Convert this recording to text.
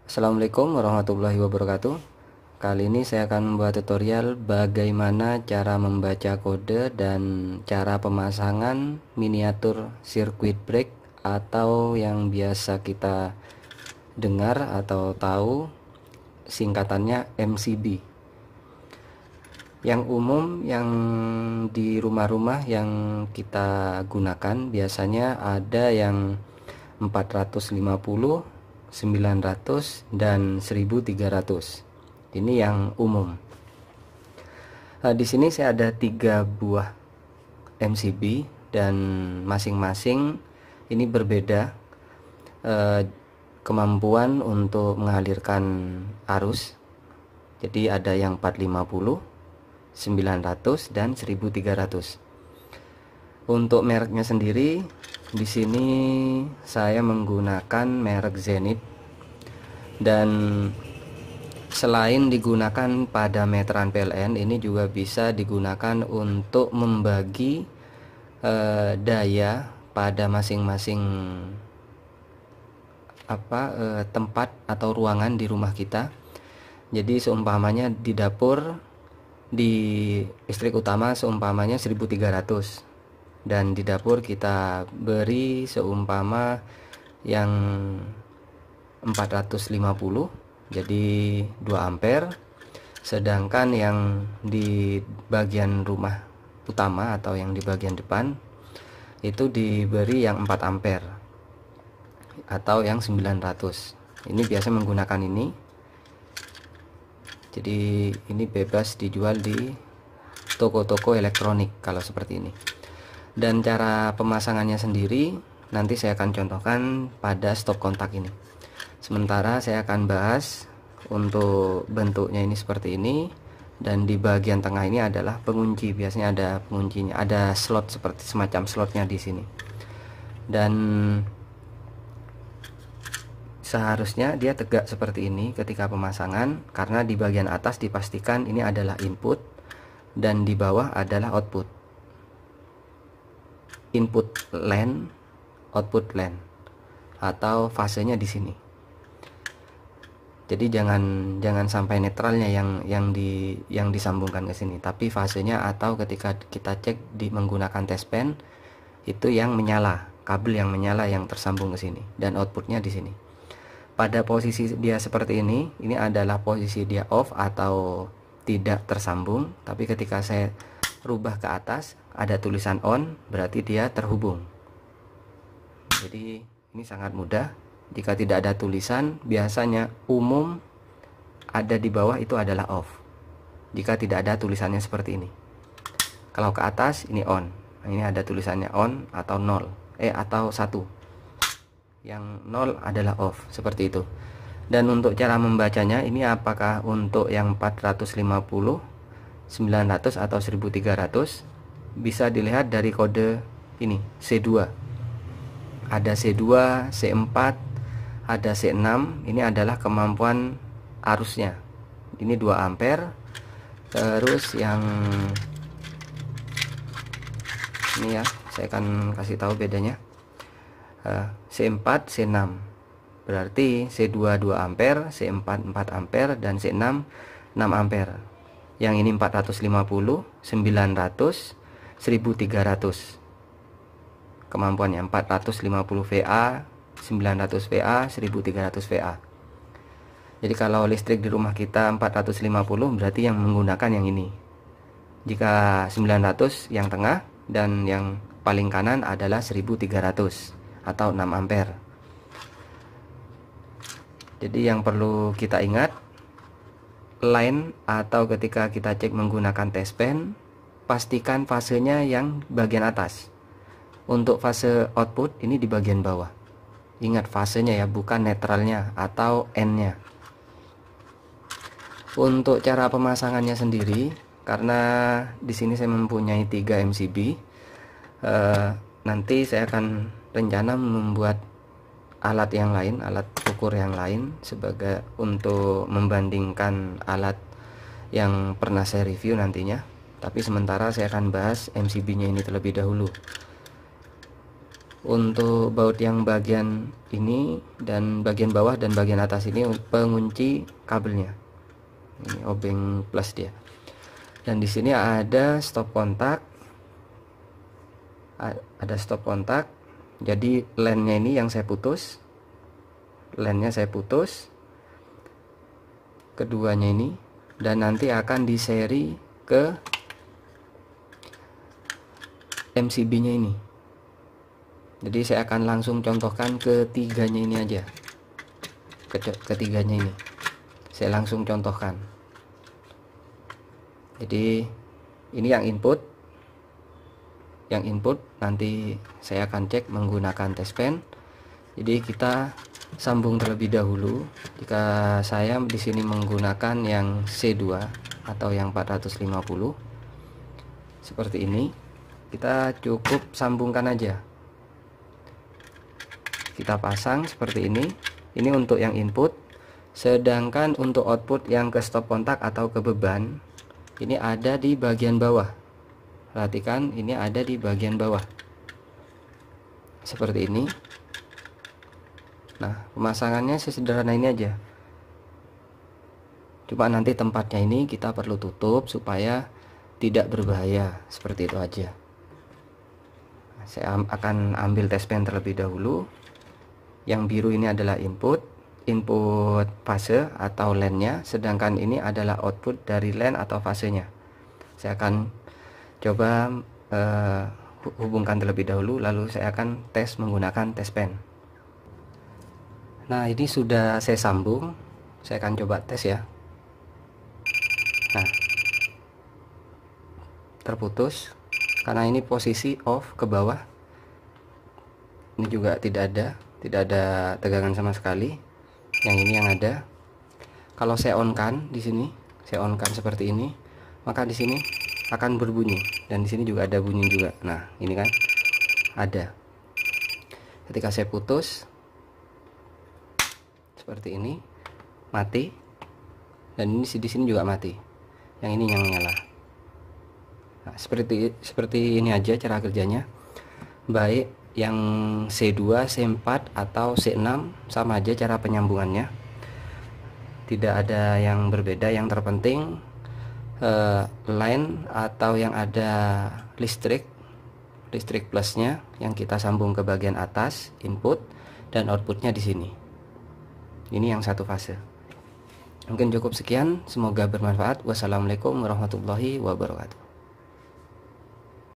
Assalamualaikum warahmatullahi wabarakatuh. Kali ini saya akan membuat tutorial bagaimana cara membaca kode dan cara pemasangan miniatur circuit break atau yang biasa kita dengar atau tahu singkatannya MCB. Yang umum yang di rumah-rumah yang kita gunakan biasanya ada yang 450, 900 dan 1300. Ini yang umum. Nah, di sini saya ada 3 buah MCB dan masing-masing ini berbeda kemampuan untuk mengalirkan arus. Jadi ada yang 450, 900 dan 1300. Untuk mereknya sendiri di sini saya menggunakan merek Zenith, dan selain digunakan pada meteran PLN, ini juga bisa digunakan untuk membagi daya pada masing-masing tempat atau ruangan di rumah kita. Jadi seumpamanya di dapur, di listrik utama seumpamanya 1300, dan di dapur kita beri seumpama yang 450, jadi 2 ampere, sedangkan yang di bagian rumah utama atau yang di bagian depan itu diberi yang 4 ampere atau yang 900. Ini biasa menggunakan ini. Jadi ini bebas dijual di toko-toko elektronik kalau seperti ini. Dan cara pemasangannya sendiri nanti saya akan contohkan pada stop kontak ini. Sementara saya akan bahas untuk bentuknya ini seperti ini, dan di bagian tengah ini adalah pengunci. Biasanya ada penguncinya, ada slot seperti semacam slotnya di sini. Dan seharusnya dia tegak seperti ini ketika pemasangan, karena di bagian atas dipastikan ini adalah input dan di bawah adalah output. Input LAN, output LAN, atau fasenya di sini. Jadi jangan sampai netralnya yang disambungkan ke sini, tapi fasenya atau ketika kita cek menggunakan test pen itu yang menyala, kabel yang menyala yang tersambung ke sini, dan outputnya di sini. Pada posisi dia seperti ini adalah posisi dia off atau tidak tersambung, tapi ketika saya rubah ke atas ada tulisan on, berarti dia terhubung. Jadi ini sangat mudah. Jika tidak ada tulisan, biasanya umum ada di bawah itu adalah off. Jika tidak ada tulisannya seperti ini. Kalau ke atas ini on. Nah, ini ada tulisannya on atau 0, atau 1. Yang 0 adalah off, seperti itu. Dan untuk cara membacanya ini apakah untuk yang 450, 900 atau 1300, bisa dilihat dari kode ini C2. Ada C2, C4, ada C6. Ini adalah kemampuan arusnya. Ini 2 ampere. Terus yang ini ya, saya akan kasih tahu bedanya. C4, C6. Berarti C2 2 ampere, C4 4 ampere, dan C6 6 ampere. Yang ini 450, 900, 1300. Kemampuannya 450 VA, 900 VA, 1300 VA. Jadi kalau listrik di rumah kita 450, berarti yang menggunakan yang ini. Jika 900 yang tengah, dan yang paling kanan adalah 1300 atau 6 ampere. Jadi yang perlu kita ingat, line atau ketika kita cek menggunakan test pen, pastikan fasenya yang bagian atas. Untuk fase output ini di bagian bawah. Ingat fasenya ya, bukan netralnya atau N-nya. Untuk cara pemasangannya sendiri, karena di sini saya mempunyai 3 MCB, nanti saya akan rencana membuat alat yang lain, alat ukur yang lain, sebagai untuk membandingkan alat yang pernah saya review nantinya. Tapi sementara saya akan bahas MCB-nya ini terlebih dahulu. Untuk baut yang bagian ini dan bagian bawah dan bagian atas ini pengunci kabelnya. Ini obeng plus dia. Dan di sini ada stop kontak. Ada stop kontak. Jadi line-nya ini yang saya putus. Line-nya saya putus. Keduanya ini, dan nanti akan diseri ke MCB-nya ini. Jadi saya akan langsung contohkan ketiganya ini aja. Ketiganya ini saya langsung contohkan. Jadi ini yang input. Yang input nanti saya akan cek menggunakan test pen. Jadi kita sambung terlebih dahulu. Jika saya di sini menggunakan yang C2 atau yang 450 seperti ini, kita cukup sambungkan aja. Kita pasang seperti ini. Ini untuk yang input. Sedangkan untuk output yang ke stop kontak atau ke beban, ini ada di bagian bawah. Perhatikan, ini ada di bagian bawah. Seperti ini. Nah, pemasangannya sesederhana ini aja. Cuma nanti tempatnya ini kita perlu tutup supaya tidak berbahaya. Seperti itu aja. Saya akan ambil test pen terlebih dahulu. Yang biru ini adalah input fase atau line-nya, sedangkan ini adalah output dari line atau fasenya. Saya akan coba hubungkan terlebih dahulu, lalu saya akan tes menggunakan test pen. Nah, ini sudah saya sambung. Saya akan coba tes ya. Nah, terputus karena ini posisi off ke bawah. Ini juga tidak ada tegangan sama sekali. Yang ini yang ada. Kalau saya on kan di sini, saya on kan seperti ini, maka di sini akan berbunyi, dan di sini juga ada bunyi juga. Nah, ini kan ada. Ketika saya putus seperti ini, mati, dan ini di sini juga mati. Yang ini yang menyala. Nah, seperti ini aja cara kerjanya. Baik yang C2, C4 atau C6 sama aja cara penyambungannya. Tidak ada yang berbeda. Yang terpenting line atau yang ada listrik plusnya yang kita sambung ke bagian atas input, dan outputnya di sini. Ini yang satu fase. Mungkin cukup sekian, semoga bermanfaat. Wassalamualaikum warahmatullahi wabarakatuh.